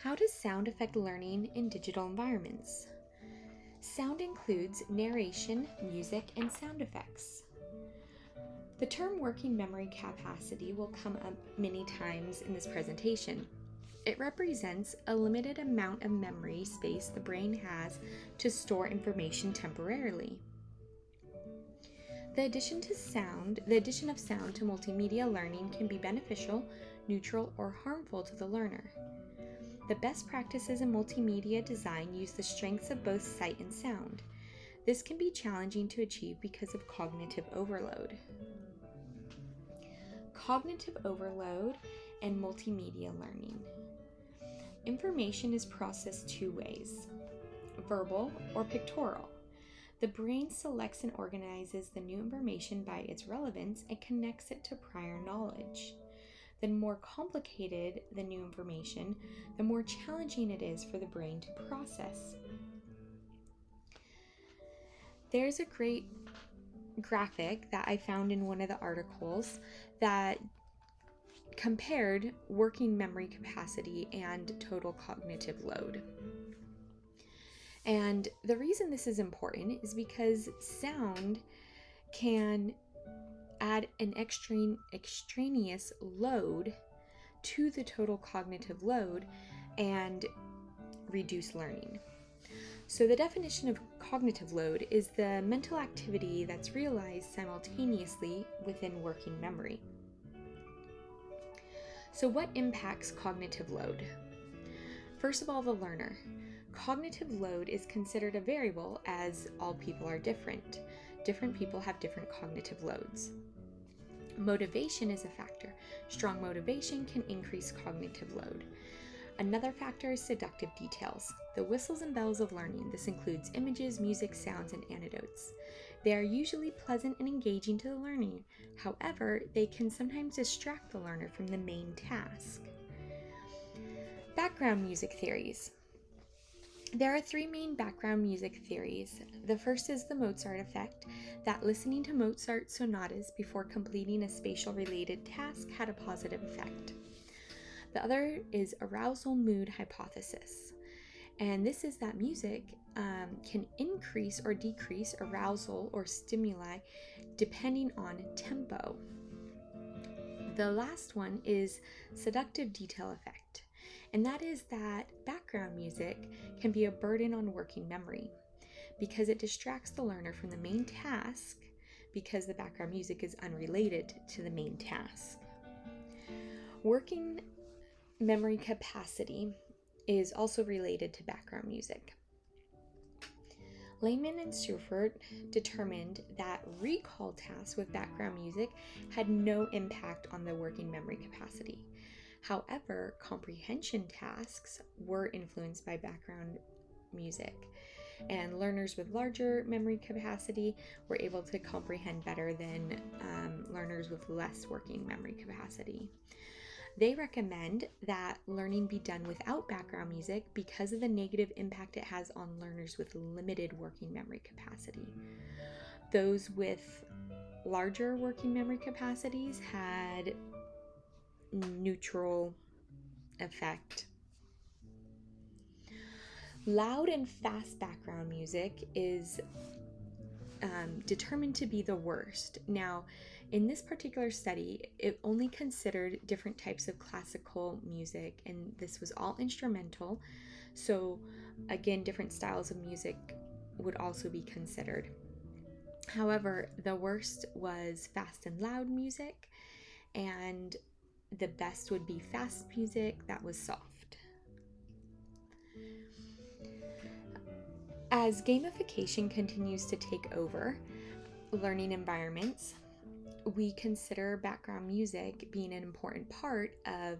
How does sound affect learning in digital environments? Sound includes narration, music, and sound effects. The term working memory capacity will come up many times in this presentation. It represents a limited amount of memory space the brain has to store information temporarily. The addition of sound to multimedia learning can be beneficial, neutral, or harmful to the learner. The best practices in multimedia design use the strengths of both sight and sound. This can be challenging to achieve because of cognitive overload. Cognitive overload and multimedia learning. Information is processed two ways: verbal or pictorial. The brain selects and organizes the new information by its relevance and connects it to prior knowledge. The more complicated the new information, the more challenging it is for the brain to process. There's a great graphic that I found in one of the articles that compared working memory capacity and total cognitive load. And the reason this is important is because sound can add an extraneous load to the total cognitive load and reduce learning. So the definition of cognitive load is the mental activity that's realized simultaneously within working memory. So what impacts cognitive load? First of all, the learner. Cognitive load is considered a variable as all people are different. Different people have different cognitive loads. Motivation is a factor. Strong motivation can increase cognitive load. Another factor is seductive details. The whistles and bells of learning. This includes images, music, sounds, and anecdotes. They are usually pleasant and engaging to the learner. However, they can sometimes distract the learner from the main task. Background music theories. There are three main background music theories. The first is the Mozart effect, that listening to Mozart sonatas before completing a spatial-related task had a positive effect. The other is arousal mood hypothesis, and this is that music can increase or decrease arousal or stimuli depending on tempo. The last one is seductive detail effect, and that is that background music can be a burden on working memory because it distracts the learner from the main task because the background music is unrelated to the main task. Working memory capacity is also related to background music. Lehman and Seufert determined that recall tasks with background music had no impact on the working memory capacity. However, comprehension tasks were influenced by background music, and learners with larger memory capacity were able to comprehend better than learners with less working memory capacity. They recommend that learning be done without background music because of the negative impact it has on learners with limited working memory capacity. Those with larger working memory capacities had neutral effect. Loud and fast background music is determined to be the worst. Now, in this particular study, it only considered different types of classical music, and this was all instrumental. So, again, different styles of music would also be considered. However, the worst was fast and loud music, and the best would be fast music that was soft. As gamification continues to take over learning environments, we consider background music being an important part of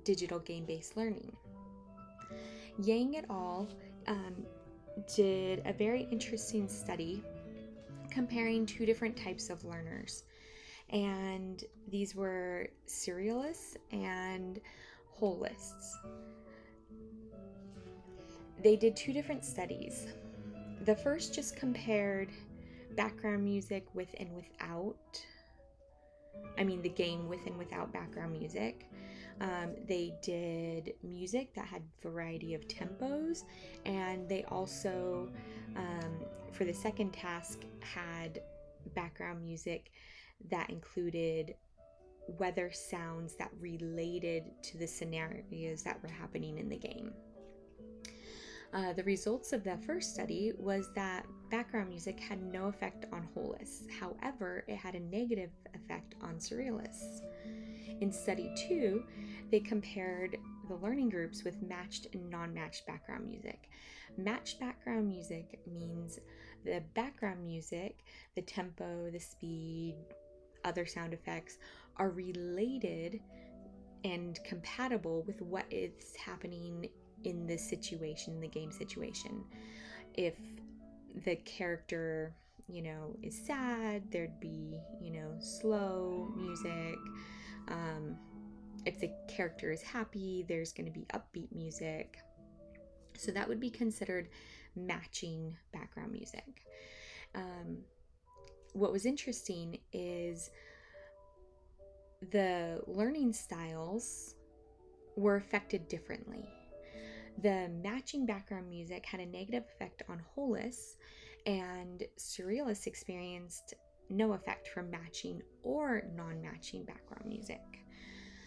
digital game-based learning. Yang et al. Did a very interesting study comparing two different types of learners, and these were serialists and holists. They did two different studies. The first just compared background music with and without, the game with and without background music. They did music that had variety of tempos, and they also, for the second task, had background music that included weather sounds that related to the scenarios that were happening in the game. The results of the first study was that background music had no effect on holists. However, it had a negative effect on surrealists. In study 2, they compared the learning groups with matched and non-matched background music. Matched background music means the background music, the tempo, the speed, other sound effects are related and compatible with what is happening in the situation, the game situation. If the character, is sad, there'd be, slow music. If the character is happy, there's going to be upbeat music. So that would be considered matching background music. What was interesting is the learning styles were affected differently. The matching background music had a negative effect on holists, and surrealists experienced no effect from matching or non-matching background music.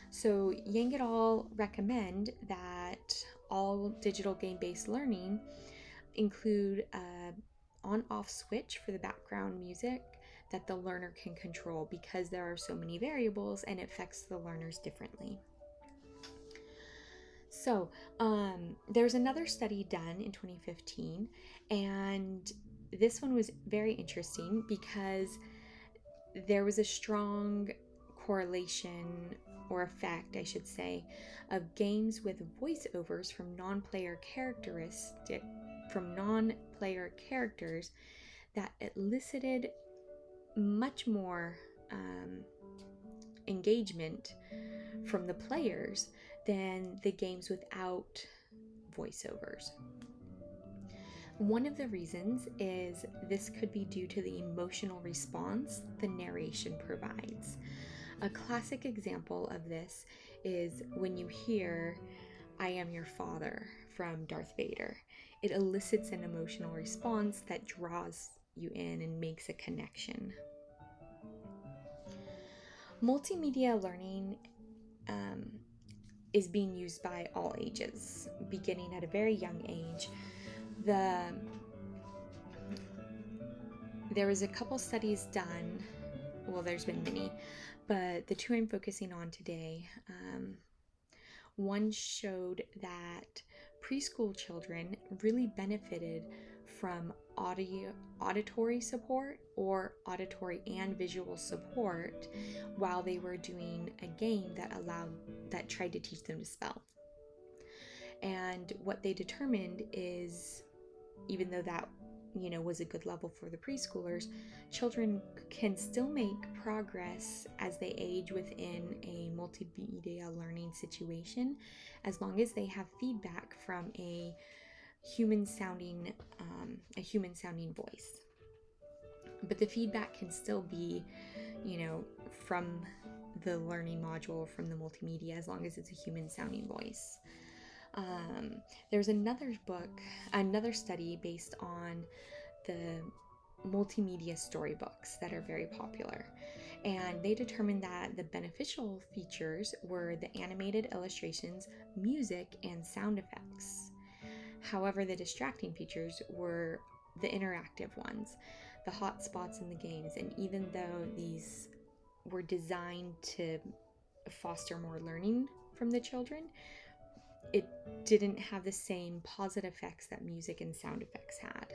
So Yang et al. Recommend that all digital game-based learning include a on-off switch for the background music that the learner can control, because there are so many variables and it affects the learners differently. So there's another study done in 2015, and this one was very interesting because there was a strong correlation, or effect, I should say, of games with voiceovers from non-player characters that elicited much more engagement from the players than the games without voiceovers. One of the reasons is this could be due to the emotional response the narration provides. A classic example of this is when you hear "I am your father" from Darth Vader. It elicits an emotional response that draws you in and makes a connection. Multimedia learning is being used by all ages, beginning at a very young age. There was a couple studies done, well, there's been many, but the two I'm focusing on today, one showed that preschool children really benefited from auditory support or auditory and visual support while they were doing a game that tried to teach them to spell. And what they determined is, even though that was a good level for the preschoolers, children can still make progress as they age within a multimedia learning situation, as long as they have feedback from a human sounding voice. But the feedback can still be, from the learning module, from the multimedia, as long as it's a human sounding voice. There's another study based on the multimedia storybooks that are very popular, and they determined that the beneficial features were the animated illustrations, music, and sound effects. However, the distracting features were the interactive ones, the hot spots in the games, and even though these were designed to foster more learning from the children, it didn't have the same positive effects that music and sound effects had.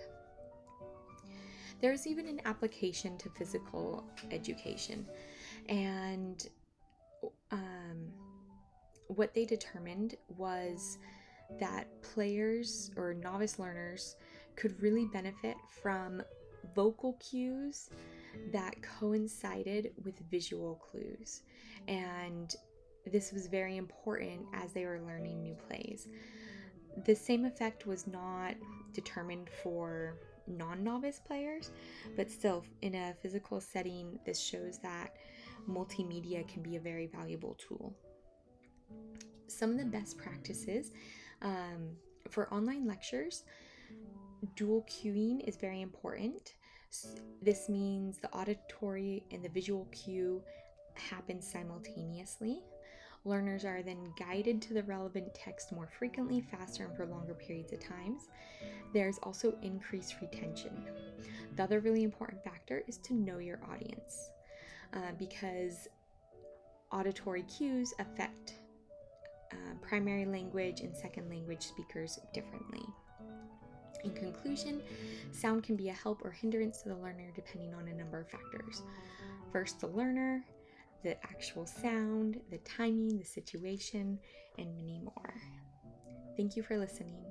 There's even an application to physical education, and what they determined was that players or novice learners could really benefit from vocal cues that coincided with visual clues, and this was very important as they were learning new plays. The same effect was not determined for non-novice players, but still, in a physical setting, this shows that multimedia can be a very valuable tool. Some of the best practices for online lectures, dual cueing is very important. This means the auditory and the visual cue happen simultaneously. Learners are then guided to the relevant text more frequently, faster, and for longer periods of times. There's also increased retention. The other really important factor is to know your audience, because auditory cues affect primary language and second language speakers differently. In conclusion, sound can be a help or hindrance to the learner depending on a number of factors. First, the learner, the actual sound, the timing, the situation, and many more. Thank you for listening.